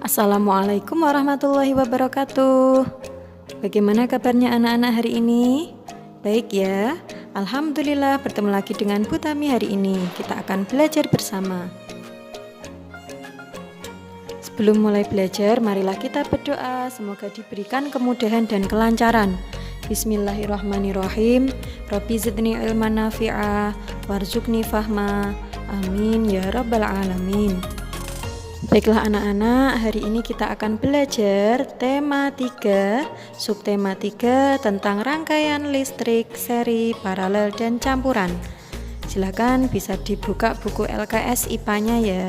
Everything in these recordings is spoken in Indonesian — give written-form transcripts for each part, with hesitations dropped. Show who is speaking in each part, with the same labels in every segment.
Speaker 1: Assalamualaikum warahmatullahi wabarakatuh. Bagaimana kabarnya anak-anak hari ini? Baik ya, Alhamdulillah bertemu lagi dengan Bu Tami hari ini. Kita akan belajar bersama. Sebelum mulai belajar, marilah kita berdoa. Semoga diberikan kemudahan dan kelancaran. Bismillahirrahmanirrahim. Rabbi zidni ilman nafi'a warzuqni fahma. Amin ya rabbal alamin. Baiklah anak-anak, hari ini kita akan belajar tema 3, subtema 3 tentang rangkaian listrik, seri, paralel, dan campuran. Silakan bisa dibuka buku LKS IPA-nya ya.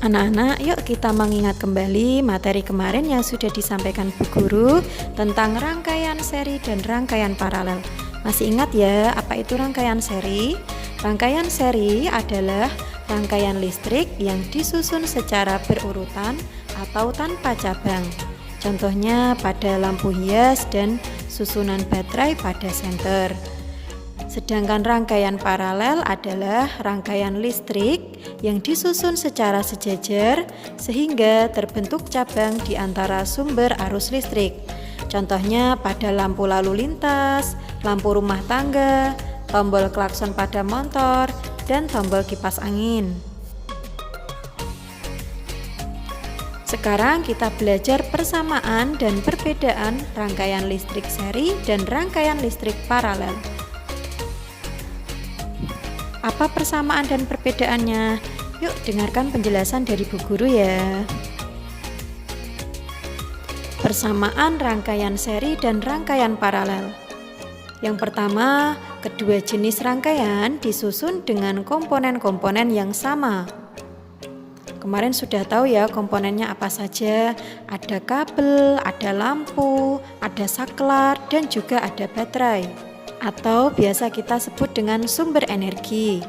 Speaker 1: Anak-anak, yuk kita mengingat kembali materi kemarin yang sudah disampaikan Bu Guru tentang rangkaian seri dan rangkaian paralel. Masih ingat ya, apa itu rangkaian seri? Rangkaian seri adalah rangkaian listrik yang disusun secara berurutan atau tanpa cabang. Contohnya pada lampu hias dan susunan baterai pada senter. Sedangkan rangkaian paralel adalah rangkaian listrik yang disusun secara sejajar sehingga terbentuk cabang di antara sumber arus listrik. Contohnya pada lampu lalu lintas, lampu rumah tangga, tombol klakson pada motor, dan tombol kipas angin. Sekarang kita belajar persamaan dan perbedaan rangkaian listrik seri dan rangkaian listrik paralel. Apa persamaan dan perbedaannya? Yuk dengarkan penjelasan dari Bu Guru ya. Persamaan rangkaian seri dan rangkaian paralel. Yang pertama, kedua jenis rangkaian disusun dengan komponen-komponen yang sama. Kemarin sudah tahu ya komponennya apa saja. Ada kabel, ada lampu, ada saklar, dan juga ada baterai. Atau biasa kita sebut dengan sumber energi.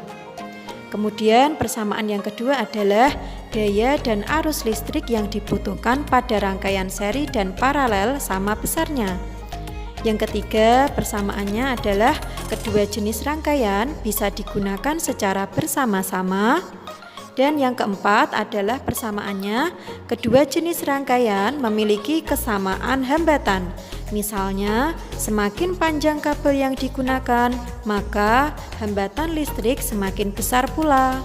Speaker 1: Kemudian persamaan yang kedua adalah daya dan arus listrik yang dibutuhkan pada rangkaian seri dan paralel sama besarnya. Yang ketiga, persamaannya adalah kedua jenis rangkaian bisa digunakan secara bersama-sama. Dan yang keempat adalah persamaannya, kedua jenis rangkaian memiliki kesamaan hambatan. Misalnya, semakin panjang kabel yang digunakan, maka hambatan listrik semakin besar pula.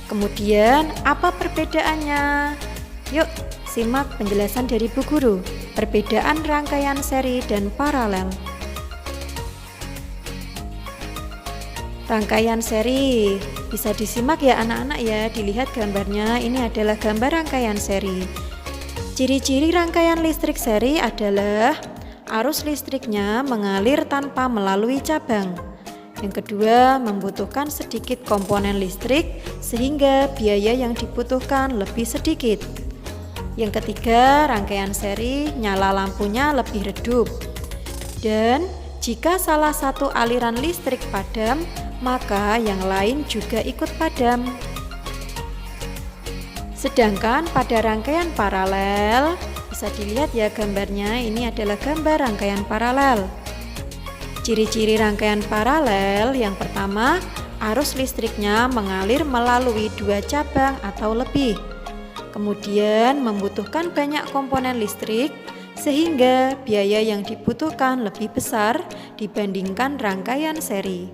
Speaker 1: Kemudian, apa perbedaannya? Yuk, simak penjelasan dari Bu Guru. Perbedaan rangkaian seri dan paralel. Rangkaian seri bisa disimak ya anak-anak ya. Dilihat gambarnya, ini adalah gambar rangkaian seri. Ciri-ciri rangkaian listrik seri adalah arus listriknya mengalir tanpa melalui cabang. Yang kedua, membutuhkan sedikit komponen listrik sehingga biaya yang dibutuhkan lebih sedikit. Yang ketiga, rangkaian seri nyala lampunya lebih redup. Dan jika salah satu aliran listrik padam, maka yang lain juga ikut padam. Sedangkan pada rangkaian paralel, bisa dilihat ya gambarnya, ini adalah gambar rangkaian paralel. Ciri-ciri rangkaian paralel, yang pertama, arus listriknya mengalir melalui dua cabang atau lebih. Kemudian membutuhkan banyak komponen listrik sehingga biaya yang dibutuhkan lebih besar dibandingkan rangkaian seri.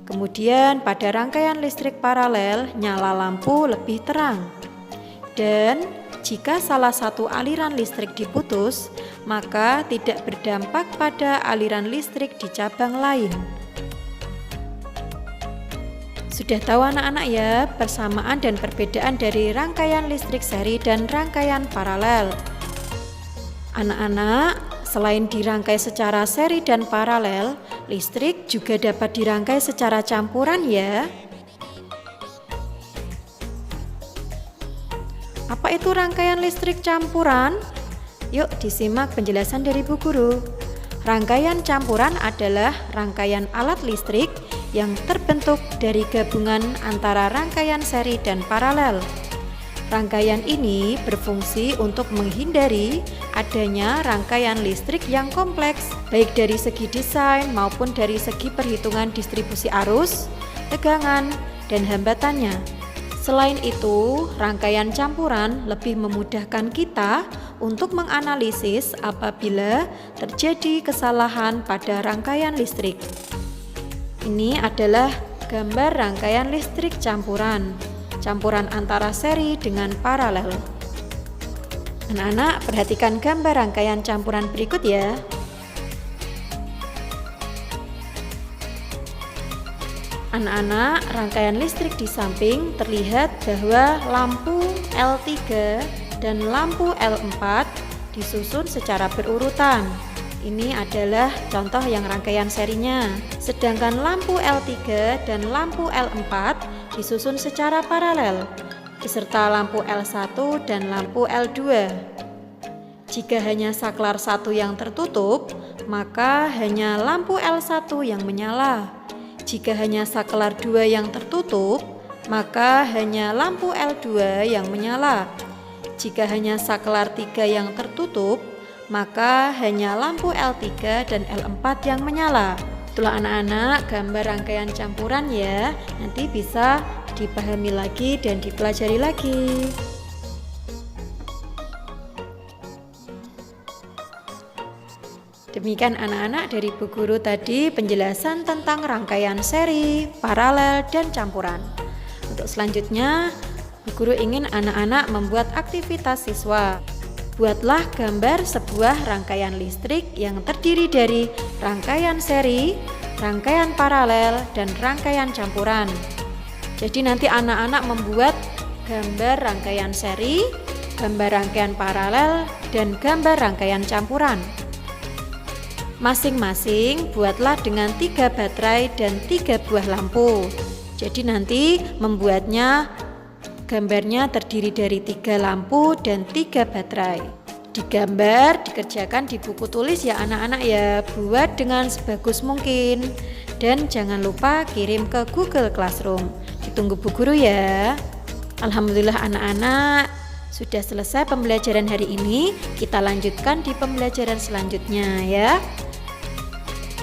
Speaker 1: Kemudian pada rangkaian listrik paralel nyala lampu lebih terang. Dan jika salah satu aliran listrik diputus, maka tidak berdampak pada aliran listrik di cabang lain. Sudah tahu anak-anak ya persamaan dan perbedaan dari rangkaian listrik seri dan rangkaian paralel. Anak-anak, selain dirangkai secara seri dan paralel, listrik juga dapat dirangkai secara campuran ya. Apa itu rangkaian listrik campuran? Yuk disimak penjelasan dari Bu Guru. Rangkaian campuran adalah rangkaian alat listrik yang terbentuk dari gabungan antara rangkaian seri dan paralel. Rangkaian ini berfungsi untuk menghindari adanya rangkaian listrik yang kompleks, baik dari segi desain maupun dari segi perhitungan distribusi arus, tegangan dan hambatannya. Selain itu, rangkaian campuran lebih memudahkan kita untuk menganalisis apabila terjadi kesalahan pada rangkaian listrik. Ini adalah gambar rangkaian listrik campuran antara seri dengan paralel. Anak-anak, perhatikan gambar rangkaian campuran berikut ya. Anak-anak, rangkaian listrik di samping terlihat bahwa lampu L3 dan lampu L4 disusun secara berurutan. Ini adalah contoh yang rangkaian serinya. Sedangkan lampu L3 dan lampu L4 disusun secara paralel, beserta lampu L1 dan lampu L2. Jika hanya saklar satu yang tertutup, maka hanya lampu L1 yang menyala. Jika hanya saklar 2 yang tertutup, maka hanya lampu L2 yang menyala. Jika hanya saklar 3 yang tertutup, maka hanya lampu L3 dan L4 yang menyala. Itulah anak-anak gambar rangkaian campuran ya. Nanti bisa dipahami lagi dan dipelajari lagi. Demikian anak-anak dari Bu Guru tadi penjelasan tentang rangkaian seri, paralel, dan campuran. Untuk selanjutnya, Bu Guru ingin anak-anak membuat aktivitas siswa. Buatlah gambar sebuah rangkaian listrik yang terdiri dari rangkaian seri, rangkaian paralel, dan rangkaian campuran. Jadi nanti anak-anak membuat gambar rangkaian seri, gambar rangkaian paralel, dan gambar rangkaian campuran. Masing-masing buatlah dengan 3 baterai dan 3 buah lampu. Jadi nanti membuatnya gambarnya terdiri dari 3 lampu dan 3 baterai. Digambar, dikerjakan di buku tulis ya anak-anak ya. Buat dengan sebagus mungkin. Dan jangan lupa kirim ke Google Classroom. Ditunggu Bu Guru ya. Alhamdulillah anak-anak, sudah selesai pembelajaran hari ini. Kita lanjutkan di pembelajaran selanjutnya ya.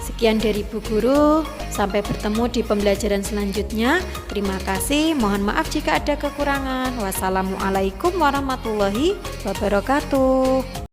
Speaker 1: Sekian dari Bu Guru, sampai bertemu di pembelajaran selanjutnya. Terima kasih, mohon maaf jika ada kekurangan. Wassalamualaikum warahmatullahi wabarakatuh.